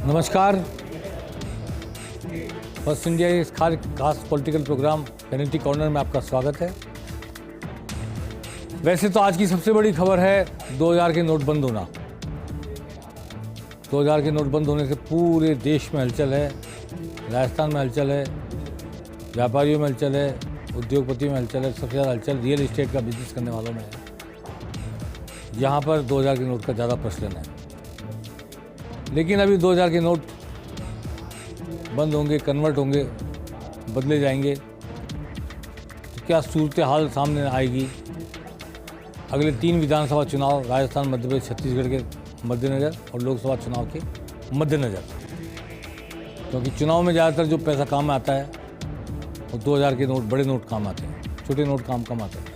नमस्कार। First India इस खास पॉलिटिकल प्रोग्राम पेनल्टी कॉर्नर में आपका स्वागत है। वैसे तो आज की सबसे बड़ी खबर है 2000 के नोट बंद होना। 2000 के नोट बंद होने से पूरे देश में हलचल है, राजस्थान में हलचल है, व्यापारियों में हलचल है, उद्योगपतियों में हलचल है। सबसे ज़्यादा हलचल रियल एस्टेट का बिजनेस करने वालों में है। यहाँ पर 2000 के नोट का ज़्यादा प्रचलन है। लेकिन अभी 2000 के नोट बंद होंगे, कन्वर्ट होंगे, बदले जाएंगे तो क्या सूरत हाल सामने आएगी। अगले 3 विधानसभा चुनाव राजस्थान, मध्य प्रदेश, छत्तीसगढ़ के मद्देनज़र और लोकसभा चुनाव के मद्देनज़र, क्योंकि चुनाव में ज़्यादातर जो पैसा काम में आता है वो 2000 के नोट, बड़े नोट काम आते हैं। छोटे नोट काम कम आते हैं।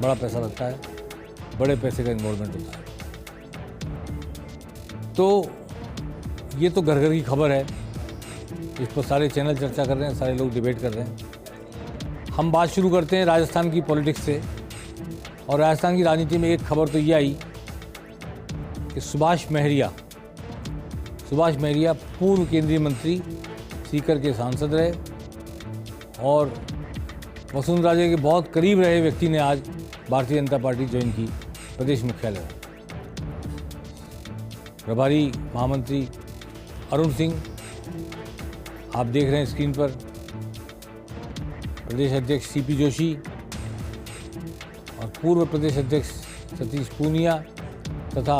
बड़ा पैसा लगता है, बड़े पैसे का इन्वॉल्वमेंट होता है। तो ये तो घर घर की खबर है, इस पर सारे चैनल चर्चा कर रहे हैं, सारे लोग डिबेट कर रहे हैं। हम बात शुरू करते हैं राजस्थान की पॉलिटिक्स से। और राजस्थान की राजनीति में एक खबर तो ये आई कि सुभाष महरिया पूर्व केंद्रीय मंत्री, सीकर के सांसद रहे और वसुंधरा राजे के बहुत करीब रहे व्यक्ति ने आज भारतीय जनता पार्टी ज्वाइन की प्रदेश मुख्यालय में। प्रभारी महामंत्री अरुण सिंह, आप देख रहे हैं स्क्रीन पर, प्रदेश अध्यक्ष सीपी जोशी और पूर्व प्रदेश अध्यक्ष सतीश पूनिया तथा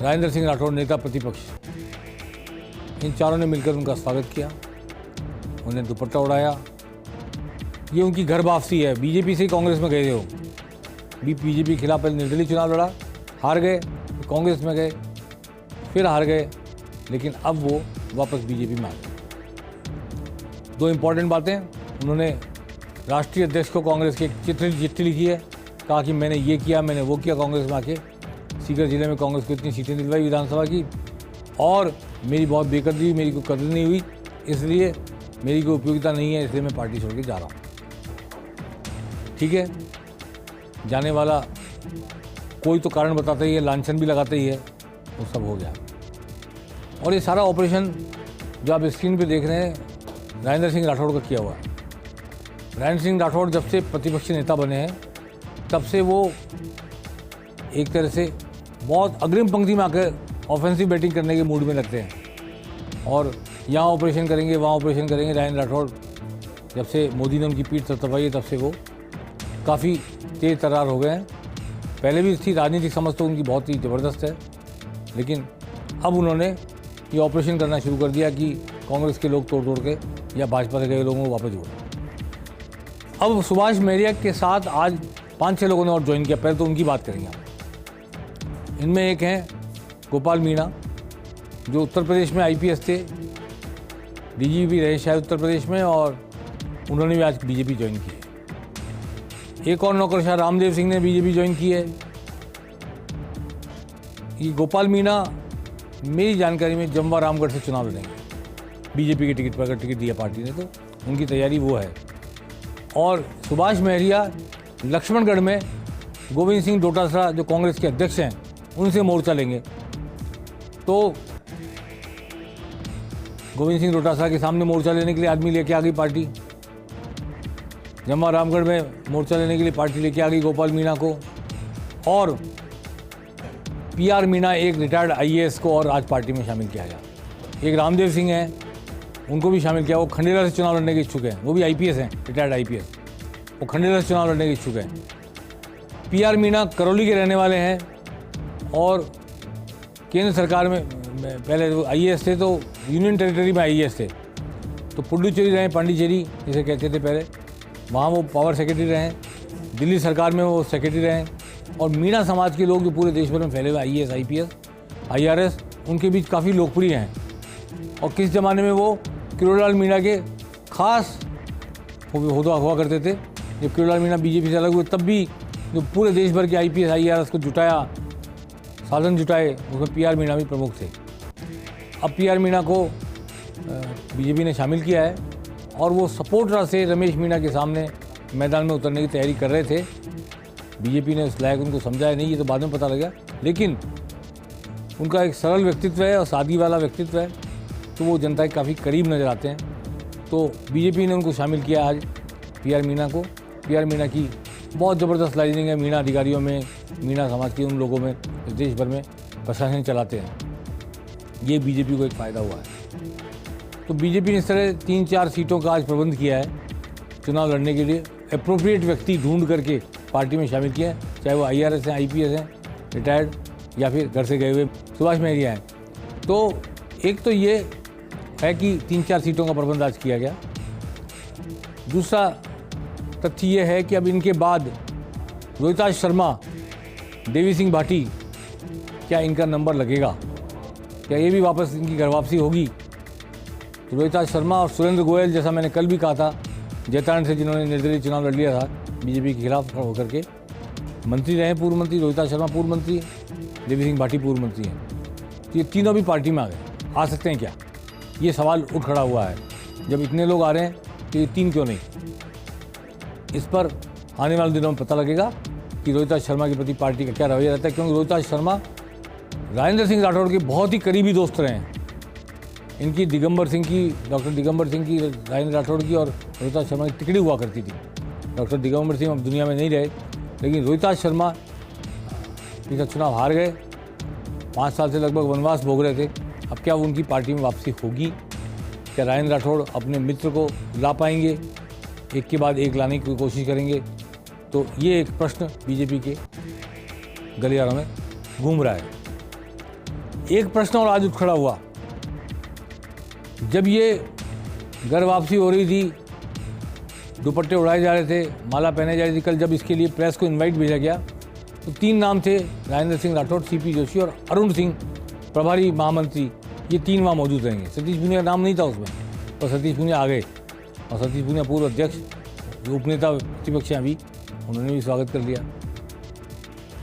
राजेंद्र सिंह राठौड़, नेता प्रतिपक्ष, इन चारों ने मिलकर उनका स्वागत किया, उन्हें दुपट्टा उड़ाया। ये उनकी घर वापसी है। बीजेपी से ही कांग्रेस में गए थे वो, बीजेपी के खिलाफ पहले निर्दलीय चुनाव लड़ा, हार गए, कांग्रेस में गए, फिर हार गए, लेकिन अब वो वापस बीजेपी में आ गए। 2 इम्पॉर्टेंट बातें उन्होंने राष्ट्रीय अध्यक्ष को कांग्रेस की एक चिट्ठी लिखी है, कहा कि मैंने ये किया, मैंने वो किया कांग्रेस में आके, सीकर जिले में कांग्रेस को इतनी सीटें दिलवाई विधानसभा की और मेरी बहुत बेकदरी हुई, मेरी कोई कदर नहीं हुई, इसलिए मेरी कोई उपयोगिता नहीं है, इसलिए मैं पार्टी छोड़ के जा रहा हूँ। ठीक है, जाने वाला कोई तो कारण बताता ही है, लांछन भी लगाता ही है, वो सब हो गया। और ये सारा ऑपरेशन जो आप स्क्रीन पे देख रहे हैं राजेंद्र सिंह राठौड़ का किया हुआ है। राजेंद्र सिंह राठौड़ जब से प्रतिपक्षी नेता बने हैं तब से वो एक तरह से बहुत अग्रिम पंक्ति में आकर ऑफेंसिव बैटिंग करने के मूड में लगते हैं और यहाँ ऑपरेशन करेंगे, वहाँ ऑपरेशन करेंगे। राजेंद्र राठौड़ जब से मोदी ने उनकी पीठ थपथपाई है तब से वो काफ़ी तेज तर्रार हो गए हैं। पहले भी थी, राजनीतिक समझ तो उनकी बहुत ही ज़बरदस्त है, लेकिन अब उन्होंने ये ऑपरेशन करना शुरू कर दिया कि कांग्रेस के लोग तोड़ के या भाजपा से गए लोगों को वापस जोड़ें। अब सुभाष महरिया के साथ आज 5-6 लोगों ने और ज्वाइन किया। पहले तो उनकी बात करेंगे हम। इनमें एक हैं गोपाल मीणा, जो उत्तर प्रदेश में आईपीएस थे, डीजीपी रहे शायद उत्तर प्रदेश में, और उन्होंने भी आज बीजेपी ज्वाइन की है। एक और नौकरशाह रामदेव सिंह ने बीजेपी ज्वाइन की है। ये गोपाल मीणा मेरी जानकारी में जमवा रामगढ़ से चुनाव लड़ेंगे बीजेपी के टिकट पर, अगर टिकट दिया पार्टी ने तो उनकी तैयारी वो है। और सुभाष महरिया लक्ष्मणगढ़ में गोविंद सिंह डोटासरा, जो कांग्रेस के अध्यक्ष हैं, उनसे मोर्चा लेंगे। तो गोविंद सिंह डोटासरा के सामने मोर्चा लेने के लिए आदमी लेके आ गई पार्टी। जमवा रामगढ़ में मोर्चा लेने के लिए पार्टी लेके आ गई गोपाल मीणा को। और पीआर मीणा, एक रिटायर्ड आईएएस को और आज पार्टी में शामिल किया गया। एक रामदेव सिंह हैं, उनको भी शामिल किया। वो खंडेरा से चुनाव लड़ने के इच्छुक हैं, वो भी आईपीएस हैं, रिटायर्ड आईपीएस। वो खंडेरा से चुनाव लड़ने के इच्छुक हैं। पीआर मीणा करौली के रहने वाले हैं और केंद्र सरकार में पहले वो आईएएस थे, तो यूनियन टेरिटरी में आईएएस थे, तो पुडुचेरी रहे, पांडिचेरी जिसे कहते थे पहले, वहाँ वो पावर सेक्रेटरी रहे। दिल्ली सरकार में वो सेक्रेटरी रहे। और मीणा समाज के लोग जो पूरे देश भर में फैले हुए, आईएएस, आईपीएस, आईआरएस, उनके बीच काफ़ी लोकप्रिय हैं। और किस ज़माने में वो किरोड़ीलाल मीणा के खास होदा हुआ करते थे। जब किरोड़ीलाल मीणा बीजेपी से अलग हुए तब भी जो पूरे देश भर के आईपीएस, आईआरएस को जुटाया, साधन जुटाए, उसमें पीआर मीणा भी प्रमुख थे। अब पीआर मीणा को बीजेपी ने शामिल किया है और वो सपोर्टर से रमेश मीणा के सामने मैदान में उतरने की तैयारी कर रहे थे। बीजेपी ने उस लायक उनको समझाया नहीं, ये तो बाद में पता लगा। लेकिन उनका एक सरल व्यक्तित्व है और सादगी वाला व्यक्तित्व है, तो वो जनता के काफ़ी करीब नज़र आते हैं। तो बीजेपी ने उनको शामिल किया आज, पीआर मीणा को। पीआर मीणा की बहुत ज़बरदस्त लाइजनिंग है मीणा अधिकारियों में, मीणा समाज के उन लोगों में जो देश भर में प्रशासन चलाते हैं। ये बीजेपी को एक फ़ायदा हुआ है। तो बीजेपी ने इस तरह 3-4 सीटों का आज प्रबंध किया है चुनाव लड़ने के लिए। अप्रोप्रिएट व्यक्ति ढूंढ करके पार्टी में शामिल किया है, चाहे वो IRS हैं, IPS हैं, रिटायर्ड, या फिर घर से गए हुए सुभाष महरिया हैं। तो एक तो ये है कि 3-4 सीटों का प्रबंध आज किया गया। दूसरा तथ्य ये है कि अब इनके बाद रोहिताज शर्मा, देवी सिंह भाटी, क्या इनका नंबर लगेगा? क्या ये भी वापस इनकी घर वापसी होगी? तो रोहिताज शर्मा और सुरेंद्र गोयल, जैसा मैंने कल भी कहा था, जैतारण से जिन्होंने निर्दलीय चुनाव लड़ लिया था बीजेपी के खिलाफ होकर के, मंत्री रहे, पूर्व मंत्री। रोहिताज शर्मा पूर्व मंत्री है, देवी सिंह भाटी पूर्व मंत्री हैं। तो ये तीनों भी पार्टी में आ गए, आ सकते हैं क्या? ये सवाल उठ खड़ा हुआ है। जब इतने लोग आ रहे हैं तो ये 3 क्यों नहीं? इस पर आने वाले दिनों में पता लगेगा कि रोहिताज शर्मा के प्रति पार्टी का क्या रवैया रहता है, क्योंकि रोहिताज शर्मा राजेंद्र सिंह राठौड़ के बहुत ही करीबी दोस्त रहे हैं। इनकी डॉक्टर दिगंबर सिंह की, राजेंद्र राठौड़ की और रोहिताज शर्मा की टिकड़ी हुआ करती थी। डॉक्टर दिगंबर सिंह अब दुनिया में नहीं रहे, लेकिन रोहिताज शर्मा पिछला चुनाव हार गए, 5 साल से लगभग वनवास भोग रहे थे। अब क्या उनकी पार्टी में वापसी होगी? क्या राजेंद्र राठौड़ अपने मित्र को ला पाएंगे? एक के बाद एक लाने की कोशिश करेंगे? तो ये एक प्रश्न बीजेपी के गलियारों में घूम रहा है। एक प्रश्न और आज उठ खड़ा हुआ, जब ये घर वापसी हो रही थी, दुपट्टे उड़ाए जा रहे थे, माला पहने जा रही थी, कल जब इसके लिए प्रेस को इनवाइट भेजा गया तो 3 नाम थे, राजेंद्र सिंह राठौड़, CP जोशी और अरुण सिंह, प्रभारी महामंत्री। ये 3 वहाँ मौजूद रहेंगे। सतीश पूनिया का नाम नहीं था उसमें, और सतीश पूनिया आ गए। और सतीश पूनिया पूर्व अध्यक्ष, जो उपनेता प्रतिपक्ष हैं अभी, उन्होंने भी स्वागत कर लिया।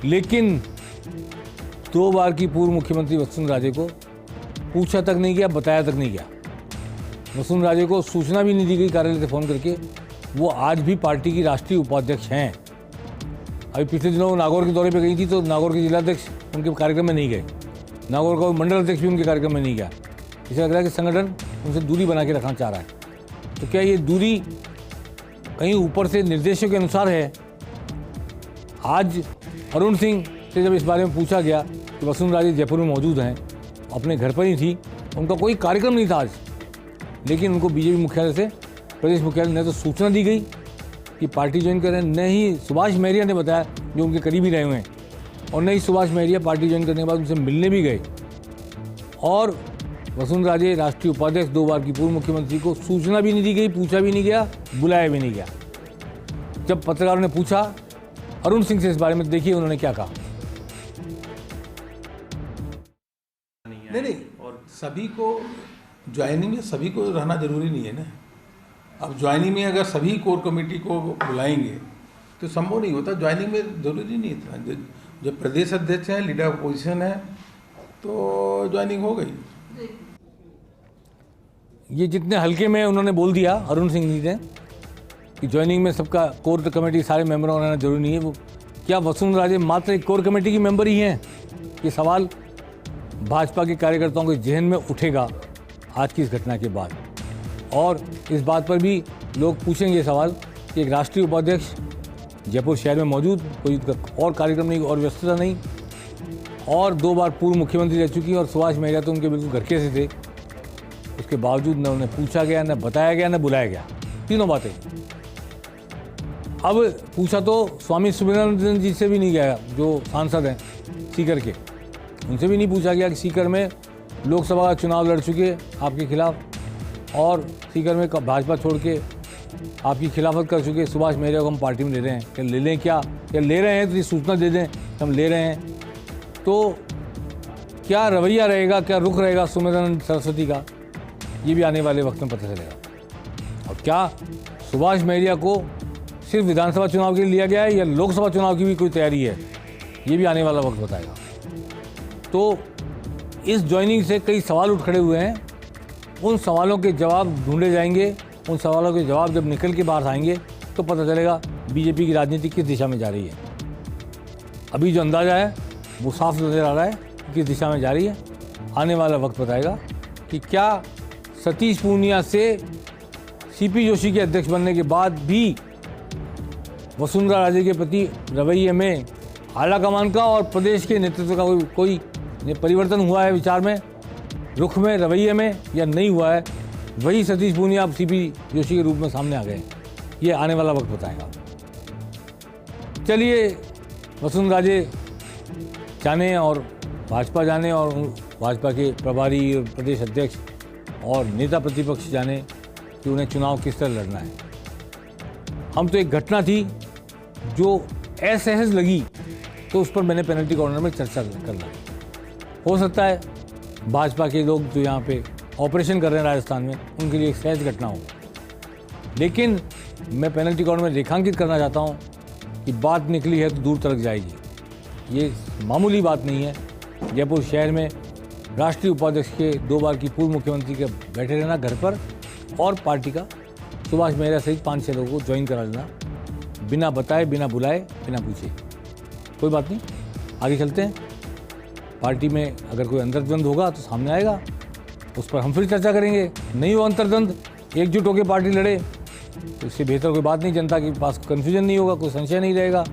लेकिन 2 बार की पूर्व मुख्यमंत्री वसुंधरा राजे को पूछा तक नहीं गया, बताया तक नहीं गया। वसुंधरा राजे को सूचना भी नहीं दी गई कार्यालय से फ़ोन करके। वो आज भी पार्टी की राष्ट्रीय उपाध्यक्ष हैं। अभी पिछले दिनों वो नागौर के दौरे पे गई थी, तो नागौर के जिलाध्यक्ष उनके कार्यक्रम में नहीं गए, नागौर का मंडल अध्यक्ष भी उनके कार्यक्रम में नहीं गया। इसे लग रहा है कि संगठन उनसे दूरी बना के रखना चाह रहा है। तो क्या ये दूरी कहीं ऊपर से निर्देशों के अनुसार है? आज अरुण सिंह से जब इस बारे में पूछा गया कि वसुंधरा राजे जयपुर में मौजूद हैं, अपने घर पर ही थी, उनका कोई कार्यक्रम नहीं था आज, लेकिन उनको बीजेपी मुख्यालय से, प्रदेश मुख्यालय ने तो सूचना दी गई कि पार्टी ज्वाइन कर रहे हैं। न ही सुभाष महरिया ने बताया, जो उनके करीबी रहे हुए हैं, और न ही सुभाष महरिया पार्टी ज्वाइन करने के बाद उनसे मिलने भी गए। और वसुंधरा राजे, राष्ट्रीय उपाध्यक्ष, 2 बार की पूर्व मुख्यमंत्री, को सूचना भी नहीं दी गई, पूछा भी नहीं गया, बुलाया भी नहीं गया। जब पत्रकारों ने पूछा अरुण सिंह से इस बारे में, देखिए उन्होंने क्या कहा। नहीं, और सभी को ज्वाइनिंग में सभी को रहना जरूरी नहीं है ना। अब ज्वाइनिंग में अगर सभी कोर कमेटी को बुलाएंगे तो संभव नहीं होता। ज्वाइनिंग में जरूरी नहीं था। जब प्रदेश अध्यक्ष हैं, लीडर अपोजिशन है, तो ज्वाइनिंग हो गई। ये जितने हल्के में उन्होंने बोल दिया अरुण सिंह जी ने कि ज्वाइनिंग में सबका कोर कमेटी सारे मेंबरों का रहना जरूरी नहीं है। वो क्या वसुंधरा राजे मात्र एक कोर कमेटी की मेंबर ही हैं? ये सवाल भाजपा के कार्यकर्ताओं के जहन में उठेगा आज की इस घटना के बाद। और इस बात पर भी लोग पूछेंगे सवाल कि एक राष्ट्रीय उपाध्यक्ष जयपुर शहर में मौजूद, कोई और कार्यक्रम नहीं और व्यस्तता नहीं, और 2 बार पूर्व मुख्यमंत्री रह चुकी, और सुभाष महरिया तो उनके बिल्कुल घर के से थे, उसके बावजूद न उन्हें पूछा गया, न बताया गया, न बुलाया गया। तीनों बातें। अब पूछा तो स्वामी सुब्रमण्यम जी से भी नहीं गया, जो सांसद हैं सीकर के, उनसे भी नहीं पूछा गया कि सीकर में लोकसभा का चुनाव लड़ चुके आपके खिलाफ, और सीकर में भाजपा छोड़ के आपकी खिलाफत कर चुके सुभाष महरिया को हम पार्टी में ले रहे हैं। क्या ले लें? क्या ले रहे हैं तो ये सूचना दे दें हम ले रहे हैं। तो क्या रवैया रहेगा, क्या रुख रहेगा सुमिरन सरस्वती का, ये भी आने वाले वक्त में पता चलेगा। और क्या सुभाष महरिया को सिर्फ विधानसभा चुनाव के लिए लिया गया है या लोकसभा चुनाव की भी कोई तैयारी है, ये भी आने वाला वक्त बताएगा। तो इस ज्वाइनिंग से कई सवाल उठ खड़े हुए हैं। उन सवालों के जवाब ढूंढे जाएंगे। उन सवालों के जवाब जब निकल के बाहर आएंगे तो पता चलेगा बीजेपी की राजनीति किस दिशा में जा रही है। अभी जो अंदाज़ा है वो साफ नज़र आ रहा है किस दिशा में जा रही है। आने वाला वक्त बताएगा कि क्या सतीश पूनिया से सीपी जोशी के अध्यक्ष बनने के बाद भी वसुंधरा राजे के प्रति रवैये में आला कमान का और प्रदेश के नेतृत्व का कोई परिवर्तन हुआ है, विचार में, रुख में, रवैये में, या नहीं हुआ है। वही सतीश पूनिया अब सीपी जोशी के रूप में सामने आ गए। ये आने वाला वक्त बताएगा। चलिए वसुंधरा राजे जाने और भाजपा जाने और भाजपा के प्रभारी और प्रदेश अध्यक्ष और नेता प्रतिपक्ष जाने कि उन्हें चुनाव किस तरह लड़ना है। हम तो एक घटना थी जो असहज लगी तो उस पर मैंने पेनल्टी कॉर्नर में चर्चा करना। हो सकता है भाजपा के लोग जो यहाँ पे ऑपरेशन कर रहे हैं राजस्थान में, उनके लिए एक सहज घटना हो, लेकिन मैं पेनल्टी कॉर्नर में रेखांकित करना चाहता हूँ कि बात निकली है तो दूर तक जाएगी। ये मामूली बात नहीं है। जयपुर शहर में राष्ट्रीय उपाध्यक्ष के 2 बार की पूर्व मुख्यमंत्री के बैठे रहना घर पर और पार्टी का सुभाष मेहरा सहित 5-6 लोगों को ज्वाइन करा लेना, बिना बताए, बिना बुलाए, बिना पूछे। कोई बात नहीं, आगे चलते हैं। पार्टी में अगर कोई अंतर्द्वंद होगा तो सामने आएगा, उस पर हम फिर चर्चा करेंगे। नहीं हो अंतर्द्वंद, एकजुट होकर पार्टी लड़े, तो इससे बेहतर कोई बात नहीं। जनता के पास कन्फ्यूजन नहीं होगा, कोई संशय नहीं रहेगा।